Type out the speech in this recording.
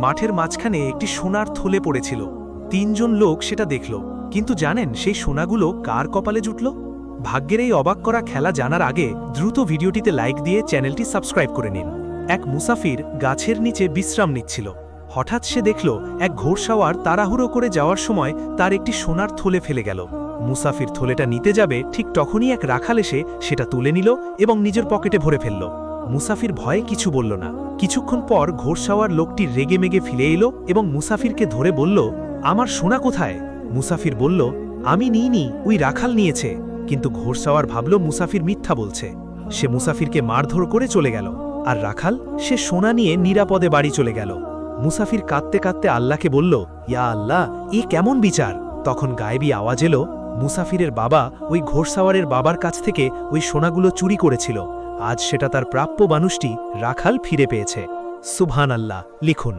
মাঠের মাঝখানে একটি সোনার থলে পড়েছিল। 3 জন লোক সেটা দেখল, কিন্তু জানেন সেই সোনাগুলো কার কপালে জুটল? ভাগ্যের এই অবাক করা খেলা জানার আগে দ্রুত ভিডিওটিতে লাইক দিয়ে চ্যানেলটি সাবস্ক্রাইব করে নিন। এক মুসাফির গাছের নিচে বিশ্রাম নিচ্ছিল। হঠাৎ সে দেখল এক ঘোড়সাওয়ার তাড়াহুড়ো করে যাওয়ার সময় তার একটি সোনার থলে ফেলে গেল। মুসাফির থলেটা নিতে যাবে, ঠিক তখনই এক রাখাল এসে সেটা তুলে নিল এবং নিজের পকেটে ভরে ফেলল। মুসাফির ভয়ে কিছু বলল না। কিছুক্ষণ পর ঘোড়সাওয়ার লোকটি রেগে মেগে ফিরে এলো এবং মুসাফিরকে ধরে বলল, আমার সোনা কোথায়? মুসাফির বলল, আমি নিইনি, ওই রাখাল নিয়েছে। কিন্তু ঘোড়সাওয়ার ভাবল মুসাফির মিথ্যা বলছে। সে মুসাফিরকে মারধর করে চলে গেল, আর রাখাল সে সোনা নিয়ে নিরাপদে বাড়ি চলে গেল। মুসাফির কাঁদতে কাঁদতে আল্লাহকে বলল, ইয়া আল্লাহ, এ কেমন বিচার? তখন গায়েবী আওয়াজ এলো, মুসাফিরের বাবা ওই ঘোড়সাওয়ারের বাবার কাছ থেকে ওই সোনাগুলো চুরি করেছিল। আজ সেটা তার প্রাপ্য মানুষটি রাখাল ফিরে পেয়েছে। সুবহানাল্লাহ লিখুন।